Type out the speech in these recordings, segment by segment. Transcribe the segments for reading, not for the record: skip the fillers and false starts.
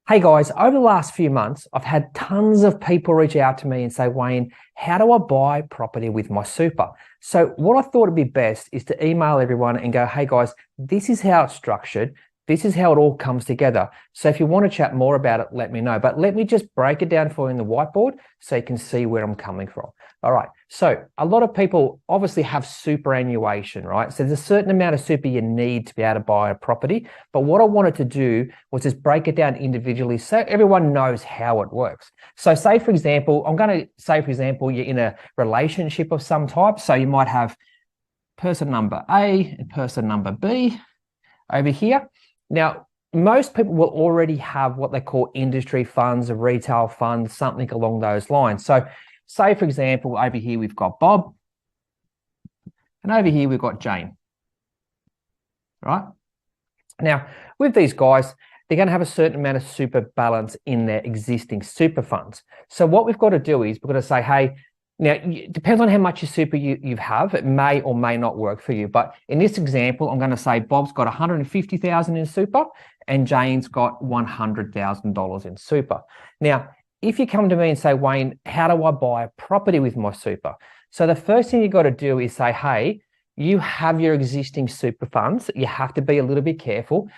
Hey guys, over the last few months, I've had tons of people reach out to me and say, Wayne, how do I buy property with my super? So what I thought would be best is to email everyone and go, hey guys, this is how it's structured. This is how it all comes together. So if you want to chat more about it, let me know. But let me just break it down for you in the whiteboard so you can see where I'm coming from. All right. So a lot of people obviously have superannuation, right? So there's a certain amount of super you need to be able to buy a property. But what I wanted to do was just break it down individually so everyone knows how it works. So say, for example, I'm going to say, for example, you're in a relationship of some type. So you might have person number A and person number B over here. Now, most people will already have what they call industry funds, or retail funds, something along those lines. So say, for example, over here we've got Bob, and over here we've got Jane, right? Now, with these guys, they're going to have a certain amount of super balance in their existing super funds. So what we've got to do is we've got to say, hey, now, it depends on how much your super you have. It may or may not work for you. But in this example, I'm going to say Bob's got $150,000 in super and Jane's got $100,000 in super. Now, if you come to me and say, Wayne, how do I buy a property with my super? So the first thing you got to do is say, hey, you have your existing super funds. You have to be a little bit careful.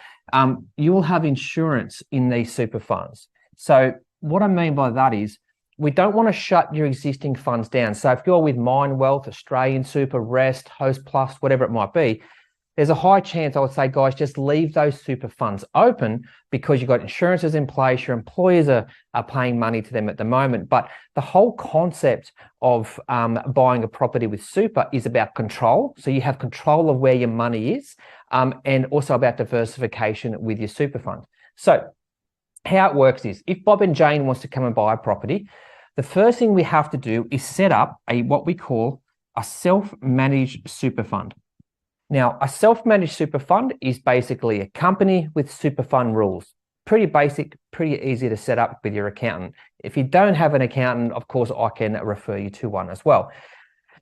You will have insurance in these super funds. So what I mean by that is, we don't want to shut your existing funds down. So if you're with Mind Wealth, Australian Super, Rest, Host Plus, whatever it might be, there's a high chance I would say, guys, just leave those super funds open because you've got insurances in place. Your employers are paying money to them at the moment. But the whole concept of buying a property with super is about control. So you have control of where your money is, and also about diversification with your super fund. So how it works is, if Bob and Jane wants to come and buy a property, the first thing we have to do is set up what we call a self-managed super fund. Now, a self-managed super fund is basically a company with super fund rules. Pretty basic, pretty easy to set up with your accountant. If you don't have an accountant, of course, I can refer you to one as well.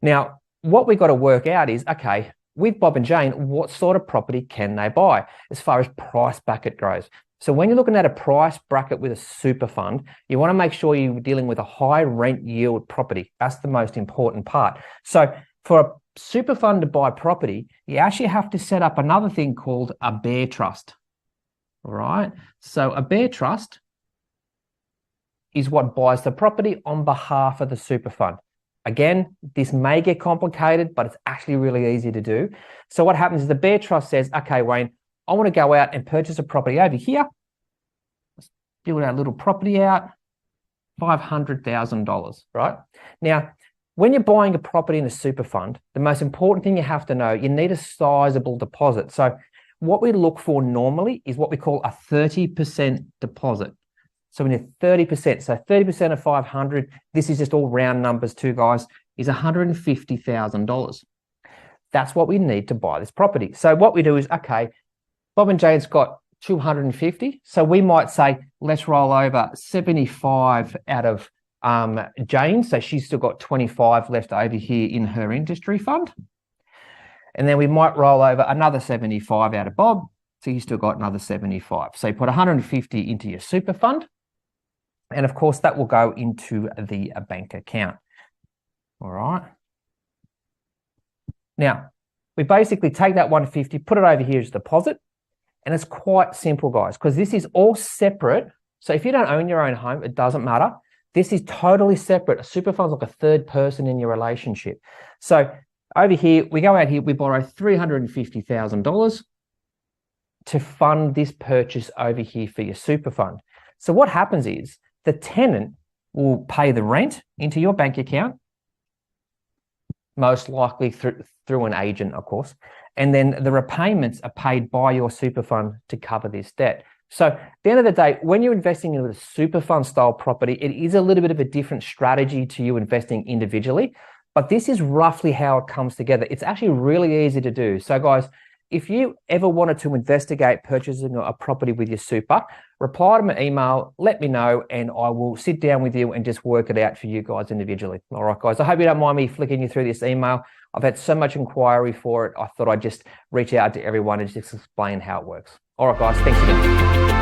Now, what we've got to work out is, okay, with Bob and Jane, what sort of property can they buy as far as price bracket goes? So when you're looking at a price bracket with a super fund, you want to make sure you're dealing with a high rent yield property. That's the most important part. So for a super fund to buy property, you actually have to set up another thing called a bear trust. All right. So a bear trust is what buys the property on behalf of the super fund. Again, this may get complicated, but it's actually really easy to do. So what happens is the bear trust says, okay, Wayne, I want to go out and purchase a property over here. Let's build our little property out, $500,000, right? Now, when you're buying a property in a super fund, the most important thing you have to know, you need a sizable deposit. So what we look for normally is what we call a 30% deposit. So when you're 30%, so 30% of 500, this is just all round numbers too, guys, is $150,000. That's what we need to buy this property. So what we do is, okay, Bob and Jane's got 250. So we might say, let's roll over 75 out of Jane. So she's still got 25 left over here in her industry fund. And then we might roll over another 75 out of Bob. So you still got another 75. So you put 150 into your super fund. And of course, that will go into the bank account. All right. Now, we basically take that 150, put it over here as deposit. And it's quite simple, guys, because this is all separate. So if you don't own your own home, it doesn't matter. This is totally separate. A super fund's like a third person in your relationship. So over here, we go out here, we borrow $350,000 to fund this purchase over here for your super fund. So what happens is the tenant will pay the rent into your bank account, most likely through an agent, of course. And then the repayments are paid by your super fund to cover this debt. So at the end of the day, when you're investing in a super fund style property, it is a little bit of a different strategy to you investing individually, but this is roughly how it comes together. It's actually really easy to do. So guys, if you ever wanted to investigate purchasing a property with your super, reply to my email, let me know, and I will sit down with you and just work it out for you guys individually. All right, guys, I hope you don't mind me flicking you through this email. I've had so much inquiry for it. I thought I'd just reach out to everyone and just explain how it works. All right, guys, thanks again.